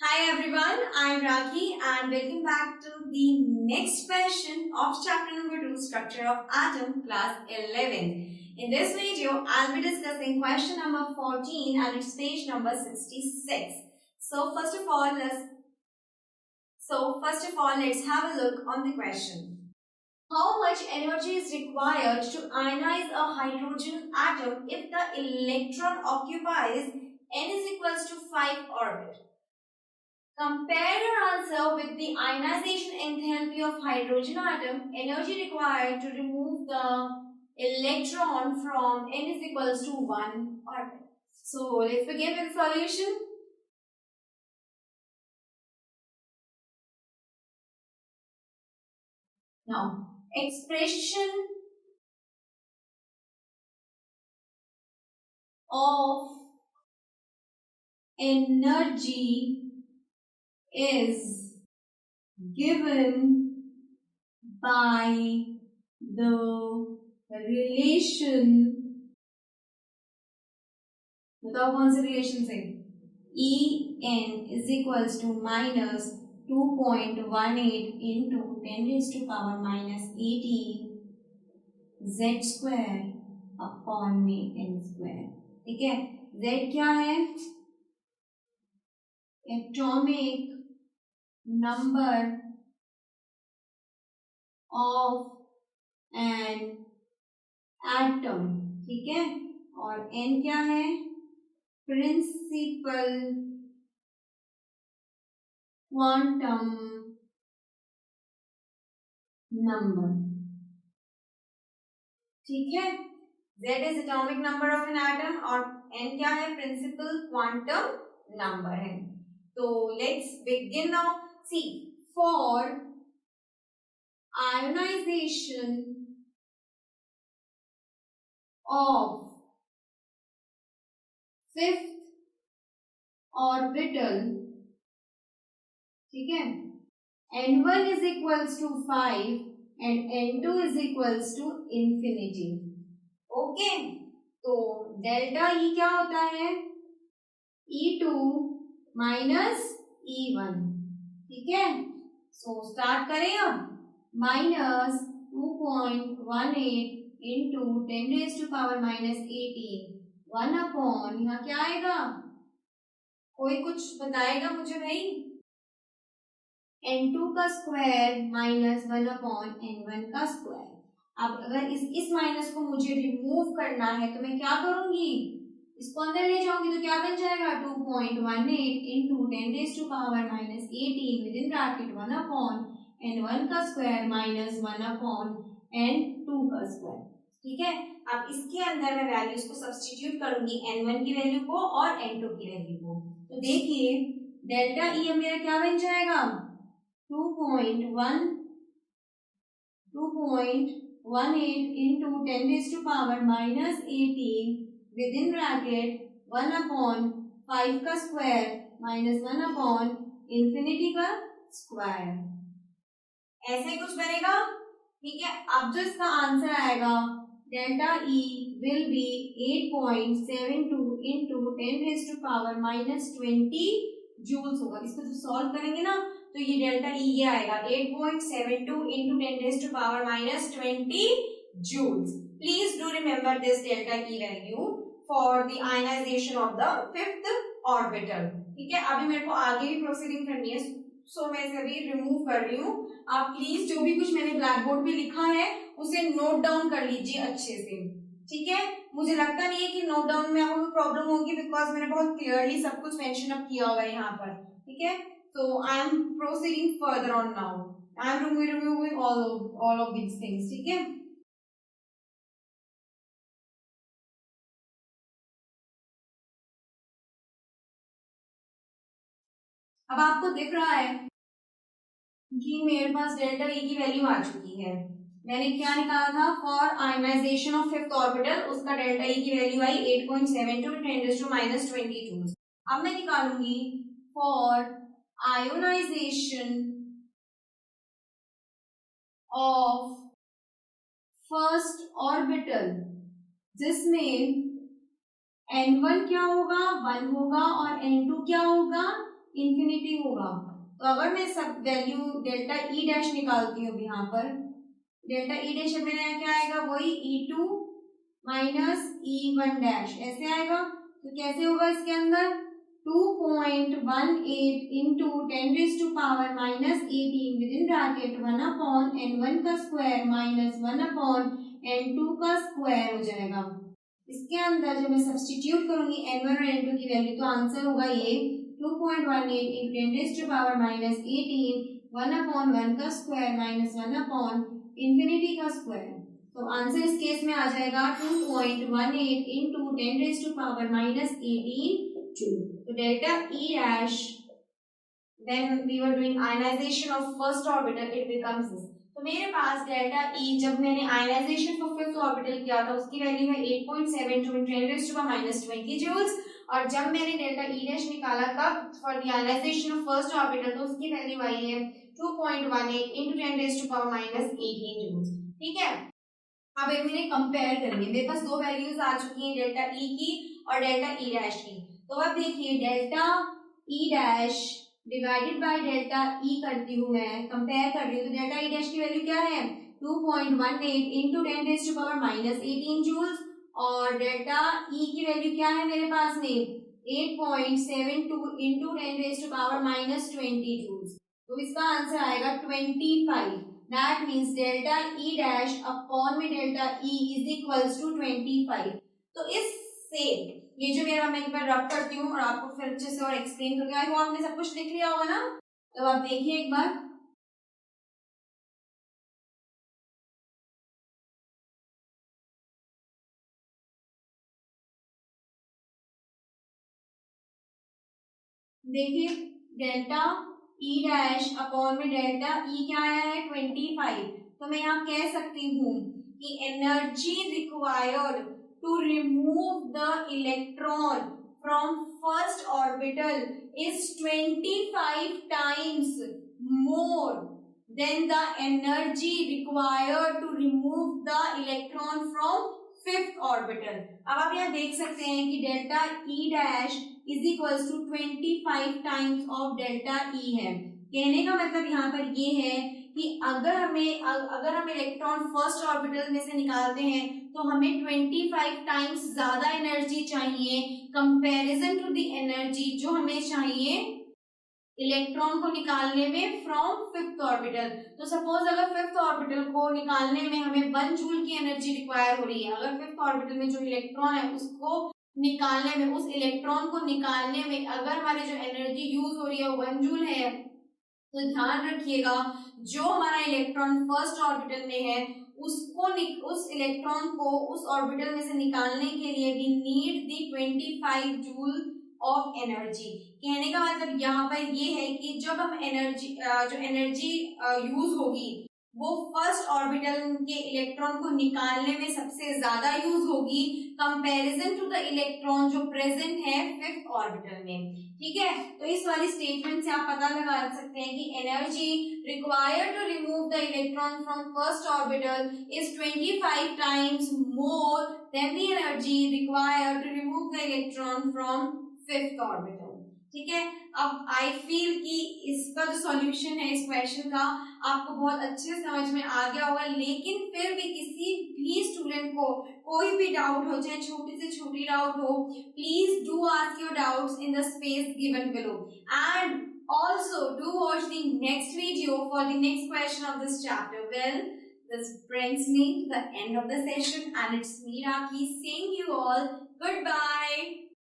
Hi everyone, I am Rakhi and welcome back to the next question of chapter number 2, Structure of Atom, class 11. In this video, I'll be discussing question number 14 and it's page number 66. So first of all, let's have a look on the question. How much energy is required to ionize a hydrogen atom if the electron occupies n is equals to 5 orbit? Compare your answer with the ionization enthalpy of hydrogen atom, energy required to remove the electron from n is equals to 1 orbit. So let's begin with the solution. Now, expression of energy is given by the relation, बताओ कौन सी relation से, En is equals to minus 2.18 into 10 raised to power minus 80 z square upon में n square. ठीक है, z क्या है? Atomic number of an atom. ठीक है, और n क्या है? Principal quantum number. ठीक है, z is atomic number of an atom और n क्या है? प्रिंसिपल क्वांटम नंबर है. तो let's begin now. See, for ionisation of fifth orbital, ठीक है, n1 is equals to 5 and n2 is equals to infinity. Okay, तो delta E क्या होता है? E2 minus E1. ठीक है, सो स्टार्ट करें अब. Minus 2.18 into 10 raise to power minus 18 1 upon, यहाँ क्या आएगा? कोई कुछ बताएगा मुझे भाई? n2 का स्क्वायर माइनस 1 अपॉन n1 का स्क्वायर. अब अगर इस माइनस को मुझे रिमूव करना है तो मैं क्या करूंगी? इसको अंदर ले जाऊंगी तो क्या बन जाएगा? 2.18 into 10 raise to power minus 18 with in bracket 1 upon n1 का स्क्वायर माइनस 1 अपॉन n2 का स्क्वायर. ठीक है, अब इसके अंदर मैं वैल्यूज को सब्स्टिट्यूट करूंगी, n1 की वैल्यू को और n2 की वैल्यू को. तो देखिए डेल्टा ई अब मेरा क्या बन जाएगा? 2.18 into 10 raised to power minus 18 within bracket 1 upon 5 का स्क्वायर minus 1 upon infinity का स्क्वायर. ऐसे कुछ बनेगा. ठीक है, अब जो इसका आंसर आएगा delta E will be 8.72 into 10 raised to power minus 20 joules होगा. इसको जो सॉल्व करेंगे ना तो ये डेल्टा ई ये आएगा 8.72 into 10 raised to power minus 20 joules. Please do remember this delta E value for the ionization of the fifth orbital. ठीक है, अभी मेरे को आगे भी प्रोसीडिंग करनी है, सो मैं इसे अभी रिमूव कर रही हूँ. आप प्लीज जो भी कुछ मैंने ब्लैक बोर्ड पे लिखा है उसे नोट डाउन कर लीजिए अच्छे से. ठीक है, मुझे लगता नहीं है कि नोट डाउन में आपको प्रॉब्लम होगी बिकॉज मैंने बहुत क्लियरली सब कुछ मेंशन अप किया हुआ है यहाँ पर. ठीक है, so I am proceeding further on now. I am removing all of these things. ठीक है, अब आपको दिख रहा है कि मेरे पास डेल्टा ई की वैल्यू आ चुकी है. मैंने क्या निकाला था? For ionisation of fifth orbital, उसका डेल्टा ई की वैल्यू आई 8.72 10 raised to minus 20 joules. अब मैं निकालूंगी for ionisation of first orbital, जिसमें n1 क्या होगा? 1 होगा और n2 क्या होगा? इंफिनिटी होगा। तो अगर मैं सब वैल्यू डेल्टा ई डैश निकालती हूँ यहाँ पर, डेल्टा ई डैश में क्या आएगा, वही E2 माइनस E1 डैश ऐसे आएगा। तो कैसे होगा इसके अंदर 2.18 into 10⁻⁻18 with in bracket 1/n1 का स्क्वायर माइनस 1/n2 का स्क्वायर हो जाएगा। इसके अंदर जब मैं सब्सटीट्यूट करूंगी n1 और n2 की वैल्यू तो आंसर होगा ये 2.18 इंटू 10⁻⁻18 1/1 का स्क्वायर माइनस 1/इंफिनिटी का स्क्वायर। तो आंसर इस केस में आ जाएगा 2.18 इंटू 10⁻⁻18 जूल। तो delta E dash when we were doing ionization of first orbital it becomes this। तो मेरे पास डेल्टा ई जब मैंने आयनाइजेशन फॉर फिफ्थ ऑर्बिटल किया था उसकी वैल्यू है 8.72 into 10⁻⁻20 जूल्स, और जब मैंने डेल्टा ई डैश निकाला तब for the ionisation of first orbital तो उसकी वैल्यू आई है 2.18 into 10⁻⁻18 जूल्स। ठीक है, अब एक मैंने कंपेयर करेंगे, मेरे पास दो वैल्यूज आ चुकी हैं डेल्टा ई की और डेल्टा ई डैश की। तो अब देखिए delta E dash divided by delta E करती हूँ, मैं कंपेयर कर रही हूँ। तो डेल्टा ई डैश की वैल्यू क्या है 2.18 इंटू 10⁻⁻18 जूल्स, और डेल्टा ई की वैल्यू क्या है मेरे पास में 8.72 इंटू 10⁻⁻20 जूल्स। तो इसका आंसर आएगा 25। That means delta E dash upon में delta E is equals to 25। तो इससे ये जो मेरा मैं एक बार रब करती हूँ और आपको फिर अच्छे से और एक्सप्लेन करके आई हूँ, आपने सब कुछ लिख लिया होगा ना। तो आप देखिए एक बार, देखिए डेल्टा ई डैश अपॉन में डेल्टा ई क्या आया है 25। तो मैं यहाँ कह सकती हूँ कि energy required to remove the electron from first orbital is 25 times more than the energy required to remove the electron from fifth orbital. अब आप यहाँ देख सकते हैं कि delta E dash is equals to 25 times of delta E है। कहने का मतलब यहाँ पर ये है कि अगर हम इलेक्ट्रॉन फर्स्ट ऑर्बिटल में से निकालते हैं तो हमें 25 टाइम्स ज्यादा एनर्जी चाहिए कंपैरिजन टू द एनर्जी जो हमें चाहिए इलेक्ट्रॉन को निकालने में फ्रॉम फिफ्थ ऑर्बिटल। तो सपोज अगर फिफ्थ ऑर्बिटल को निकालने में हमें 1 जूल की एनर्जी रिक्वायर हो रही है, अगर फिफ्थ ऑर्बिटल में जो इलेक्ट्रॉन है उसको निकालने में, उस इलेक्ट्रॉन को निकालने में अगर हमारी जो एनर्जी यूज हो रही है 1 जूल है, तो ध्यान रखिएगा जो हमारा इलेक्ट्रॉन फर्स्ट ऑर्बिटल में है उसको उस इलेक्ट्रॉन को उस ऑर्बिटल में से निकालने के लिए we need the 25 joule of energy. कहने का मतलब यहाँ पर ये है कि जब हम जो एनर्जी यूज होगी वो फर्स्ट ऑर्बिटल के इलेक्ट्रॉन को निकालने में सबसे ज्यादा यूज होगी कंपैरिजन टू द इलेक्ट्रॉन जो प्रेजेंट है फिफ्थ ऑर्बिटल में। ठीक है, तो इस वाली स्टेटमेंट से आप पता लगा सकते हैं कि energy required to remove the electron from first orbital is 25 times more than the energy required to remove the electron from fifth orbital. ठीक है, अब आई फील कि इसका जो सॉल्यूशन है इस क्वेश्चन का आपको बहुत अच्छे से समझ में आ गया होगा, लेकिन फिर भी किसी भी स्टूडेंट को कोई भी डाउट हो, चाहे छोटी से छोटी डाउट हो, please do ask your doubts in the space given below and also do watch the next video for the next question of this chapter. Well, this brings me to the end of the session and it's me Raki saying you all goodbye.